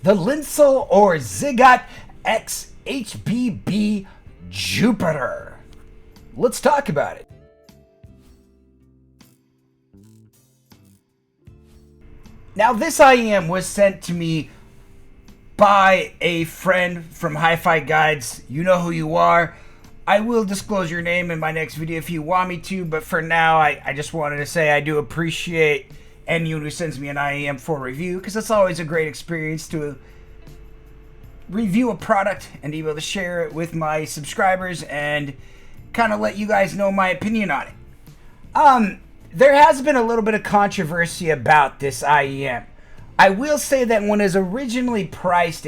the Linsoul or Ziggatt X HBB Jupitier. Let's talk about it. Now, this IEM was sent to me by a friend from Hi-Fi Guides. You know who you are. I will disclose your name in my next video if you want me to, but for now, I just wanted to say I do appreciate anyone who sends me an IEM for review, because it's always a great experience to review a product and be able to share it with my subscribers and kind of let you guys know my opinion on it. There has been a little bit of controversy about this IEM. I will say that when it was originally priced,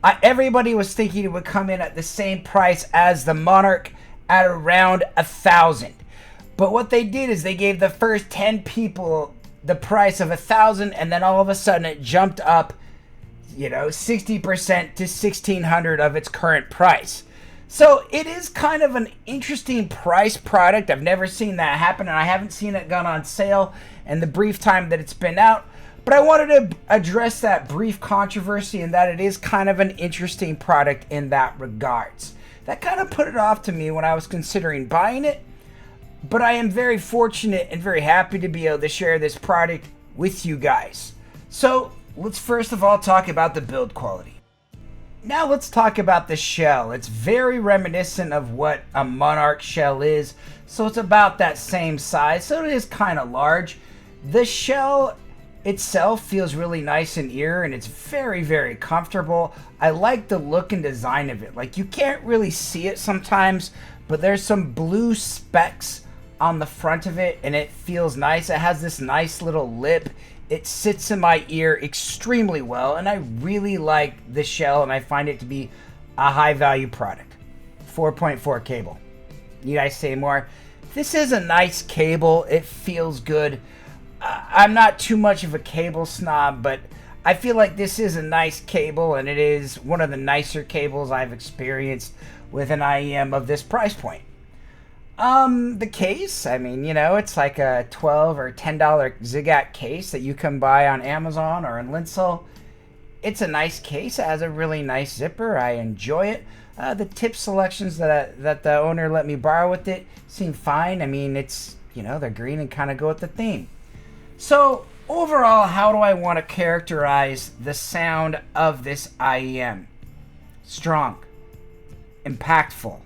everybody was thinking it would come in at the same price as the Monarch at around $1,000. But what they did is they gave the first 10 people the price of $1,000, and then all of a sudden it jumped up, 60% to $1,600 of its current price. So it is kind of an interesting price product. I've never seen that happen, and I haven't seen it gone on sale in the brief time that it's been out. But I wanted to address that brief controversy and that it is kind of an interesting product in that regards. That kind of put it off to me when I was considering buying it. But I am very fortunate and very happy to be able to share this product with you guys. So let's first of all talk about the build quality. Now let's talk about the shell. It's very reminiscent of what a Monarch shell is. So it's about that same size. So it is kind of large. The shell itself feels really nice in ear, and it's very, very comfortable. I like the look and design of it. Like, you can't really see it sometimes, but there's some blue specks on the front of it, and it feels nice. It has this nice little lip. It sits in my ear extremely well, and I really like the shell, and I find it to be a high value product. 4.4 cable. You guys say more? This is a nice cable. It feels good. I'm not too much of a cable snob, but I feel like this is a nice cable, and it is one of the nicer cables I've experienced with an IEM of this price point. The case, it's like a $12 or $10 Ziggatt case that you can buy on Amazon or in Linsoul. It's a nice case. It has a really nice zipper. I enjoy it. The tip selections that the owner let me borrow with it seem fine. It's, they're green and kind of go with the theme. So overall, how do I want to characterize the sound of this IEM? Strong, impactful,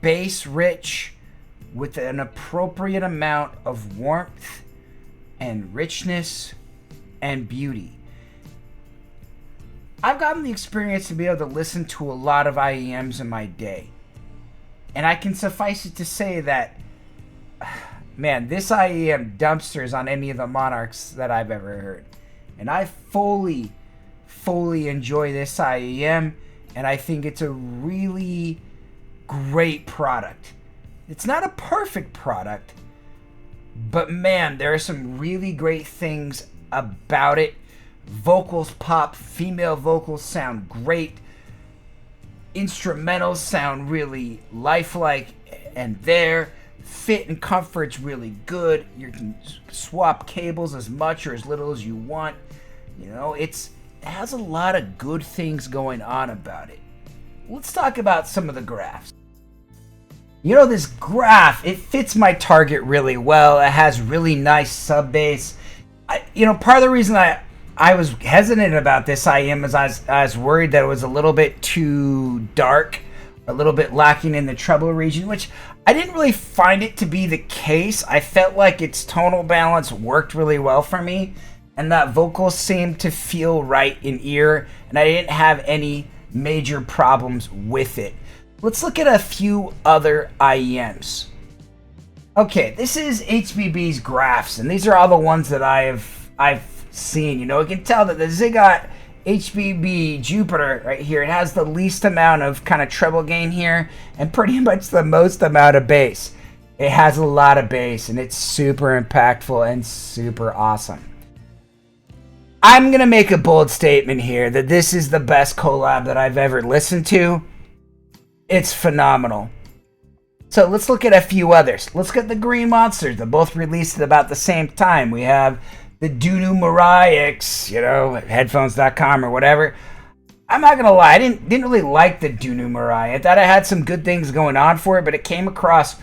bass rich, with an appropriate amount of warmth and richness and beauty. I've gotten the experience to be able to listen to a lot of IEMs in my day, and I can suffice it to say that, man, this IEM dumpsters on any of the Monarchs that I've ever heard. And I fully enjoy this IEM, and I think it's a really great product. It's not a perfect product, but man, there are some really great things about it. Vocals pop, female vocals sound great. Instrumentals sound really lifelike, and their fit and comfort's really good. You can swap cables as much or as little as you want. It has a lot of good things going on about it. Let's talk about some of the graphs. This graph, it fits my target really well. It has really nice sub bass. Part of the reason I was hesitant about this IEM is I was worried that it was a little bit too dark, a little bit lacking in the treble region, which I didn't really find it to be the case. I felt like its tonal balance worked really well for me, and that vocals seemed to feel right in ear, and I didn't have any major problems with it. Let's look at a few other IEMs. Okay, this is HBB's graphs, and these are all the ones that I've seen. You can tell that the Ziggatt HBB Jupitier right here, it has the least amount of kind of treble gain here and pretty much the most amount of bass. It has a lot of bass, and it's super impactful and super awesome. I'm going to make a bold statement here that this is the best collab that I've ever listened to. It's phenomenal. So let's look at a few others. Let's get the Green Monsters. They're both released at about the same time. We have the the Dunu Mirai X, headphones.com or whatever. I'm not gonna lie, I didn't really like the Dunu Mirai. I thought I had some good things going on for it, but it came across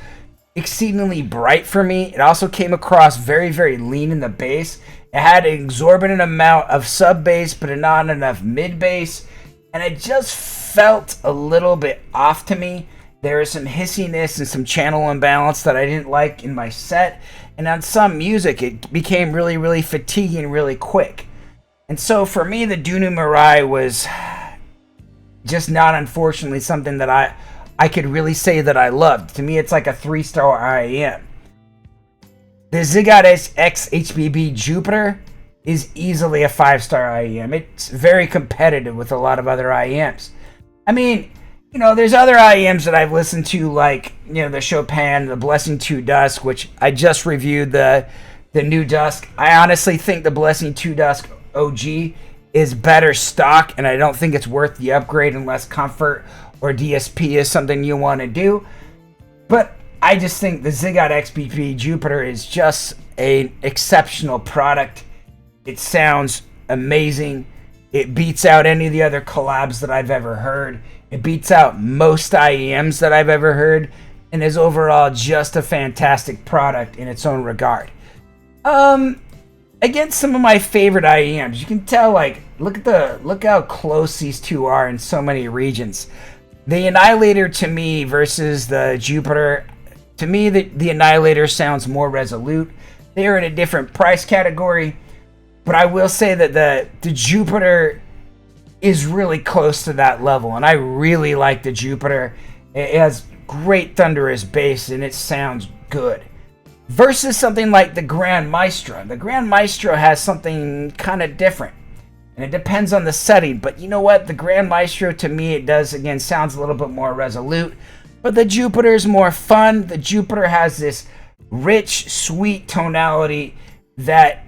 exceedingly bright for me. It also came across very, very lean in the bass. It had an exorbitant amount of sub bass, but not enough mid bass, and it just felt a little bit off to me. There was some hissiness and some channel imbalance that I didn't like in my set, and on some music it became really, really fatiguing really quick. And so for me, the Dunu Mirai was just not, unfortunately, something that I could really say that I loved. To me, it's like a 3-star IEM. The Ziggatt X HBB Jupiter is easily a 5-star IEM. It's very competitive with a lot of other IEMs. I mean, there's other IEMs that I've listened to, like, the Chopin, the Blessing 2 Dusk, which I just reviewed the new Dusk. I honestly think the Blessing 2 Dusk OG is better stock, and I don't think it's worth the upgrade unless comfort or DSP is something you want to do. But I just think the Ziggatt XBP Jupiter is just an exceptional product. It sounds amazing. It beats out any of the other collabs that I've ever heard. It beats out most IEMs that I've ever heard, and is overall just a fantastic product in its own regard. Against some of my favorite IEMs, you can tell, like, look how close these two are in so many regions. The Annihilator, to me, versus the Jupiter, to me, the Annihilator sounds more resolute. They are in a different price category, but I will say that the Jupiter is really close to that level, and I really like the Jupiter. It has great thunderous bass, and it sounds good. Versus something like the Grand Maestro. The Grand Maestro has something kind of different, and it depends on the setting. But you know what? The Grand Maestro, to me, it does, again, sounds a little bit more resolute. But the Jupiter is more fun. The Jupiter has this rich, sweet tonality that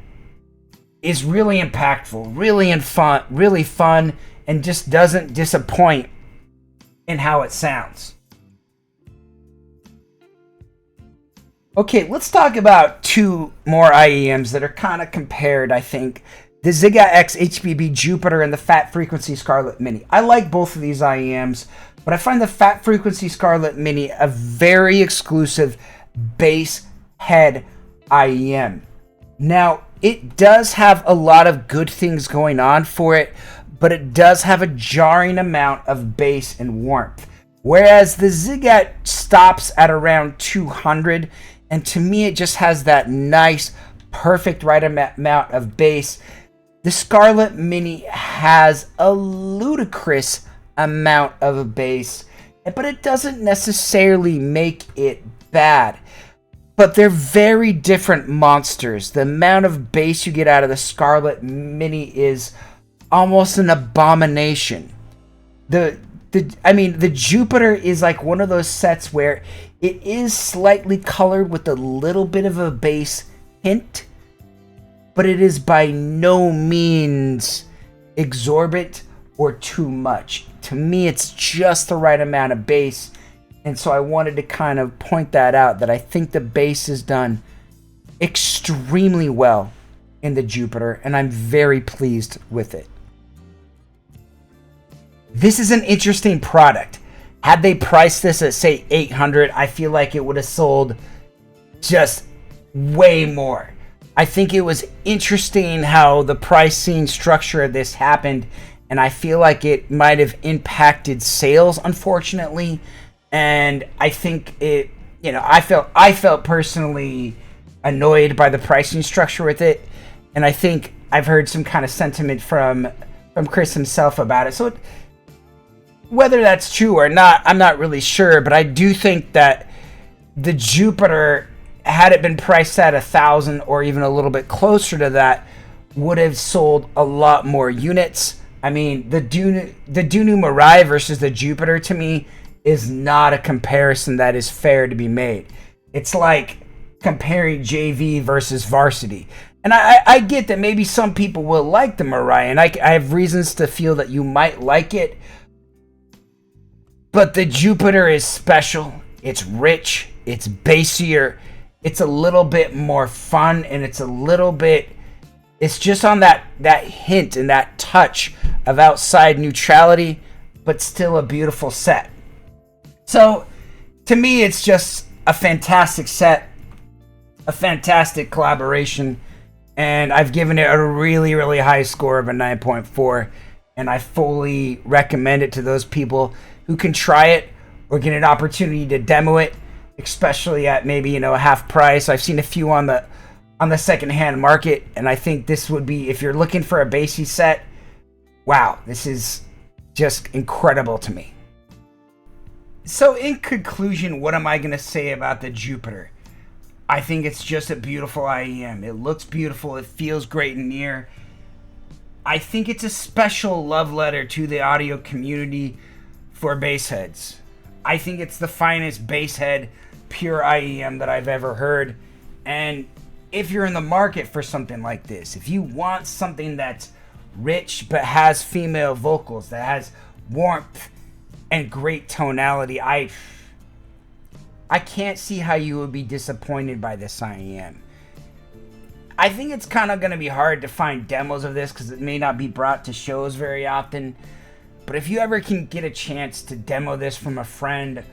is really impactful, really fun, and just doesn't disappoint in how it sounds. Okay, let's talk about two more IEMs that are kind of compared, I think. The Ziggatt X HBB Jupiter and the Fat Frequency Scarlet Mini. I like both of these IEMs, but I find the Fat Frequency Scarlet Mini a very exclusive bass head IEM. Now, it does have a lot of good things going on for it, but it does have a jarring amount of bass and warmth. Whereas the Ziggatt stops at around 200, and to me it just has that nice, perfect right amount of bass. The Scarlet Mini has a ludicrous amount of bass, but it doesn't necessarily make it bad. But they're very different monsters. The amount of bass you get out of the Scarlet Mini is almost an abomination. The Jupiter is like one of those sets where it is slightly colored with a little bit of a bass hint, but it is by no means exorbitant or too much. To me, it's just the right amount of bass, and so I wanted to kind of point that out, that I think the bass is done extremely well in the Jupiter, and I'm very pleased with it. This is an interesting product. Had they priced this at, say, $800, I feel like it would have sold just way more. I think it was interesting how the pricing structure of this happened, and I feel like it might have impacted sales, unfortunately. And I think it, I felt personally annoyed by the pricing structure with it, and I think I've heard some kind of sentiment from Chris himself about it. So whether that's true or not, I'm not really sure, but I do think that the Jupiter, had it been priced at $1,000 or even a little bit closer to that, would have sold a lot more units. I mean, the Dunu Mirai versus the Jupiter, to me, is not a comparison that is fair to be made. It's like comparing JV versus varsity. And I get that maybe some people will like the Mirai, and I have reasons to feel that you might like it. But the Jupiter is special. It's rich. It's bassier. It's a little bit more fun, and it's a little bit It's just on that hint and that touch of outside neutrality, but still a beautiful set. So to me, it's just a fantastic set, a fantastic collaboration, and I've given it a really, really high score of a 9.4, and I fully recommend it to those people who can try it or get an opportunity to demo it, especially at maybe, you know, half price. I've seen a few on the secondhand market, and I think this would be, if you're looking for a bassy set, wow, this is just incredible to me. So in conclusion, what am I going to say about the Jupiter? I think it's just a beautiful IEM. It looks beautiful. It feels great in the ear. I think it's a special love letter to the audio community for bass heads. I think it's the finest bass head pure IEM that I've ever heard. And if you're in the market for something like this, if you want something that's rich but has female vocals, that has warmth and great tonality, I can't see how you would be disappointed by this IEM. I think it's kind of going to be hard to find demos of this because it may not be brought to shows very often. But if you ever can get a chance to demo this from a friend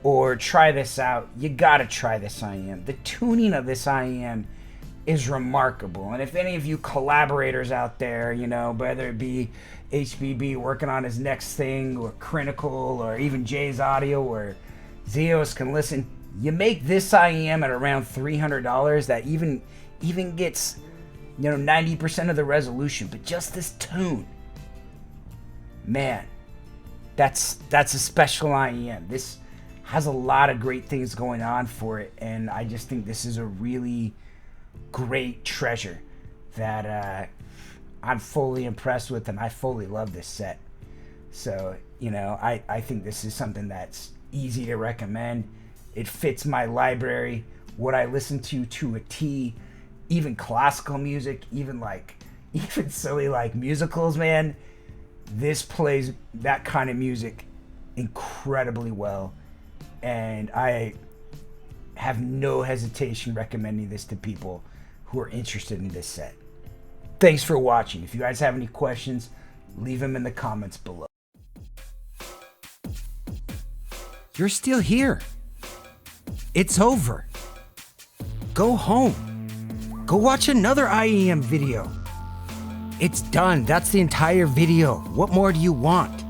or try this out, you gotta try this IEM. The tuning of this IEM is remarkable. And if any of you collaborators out there, you know, whether it be HBB working on his next thing, or Critical, or even Jay's Audio, or Zeos can listen, you make this IEM at around $300 that even gets, you know, 90% of the resolution, but just this tune, man, that's a special IEM. This has a lot of great things going on for it, and I just think this is a really great treasure that I'm fully impressed with, and I fully love this set. So, you know, I think this is something that's easy to recommend. It fits my library, what I listen to a T, even classical music, even silly like musicals, man. This plays that kind of music incredibly well, and I have no hesitation recommending this to people who are interested in this set. Thanks for watching. If you guys have any questions, leave them in the comments below. You're still here. It's over. Go home. Go watch another IEM video. It's done. That's the entire video. What more do you want?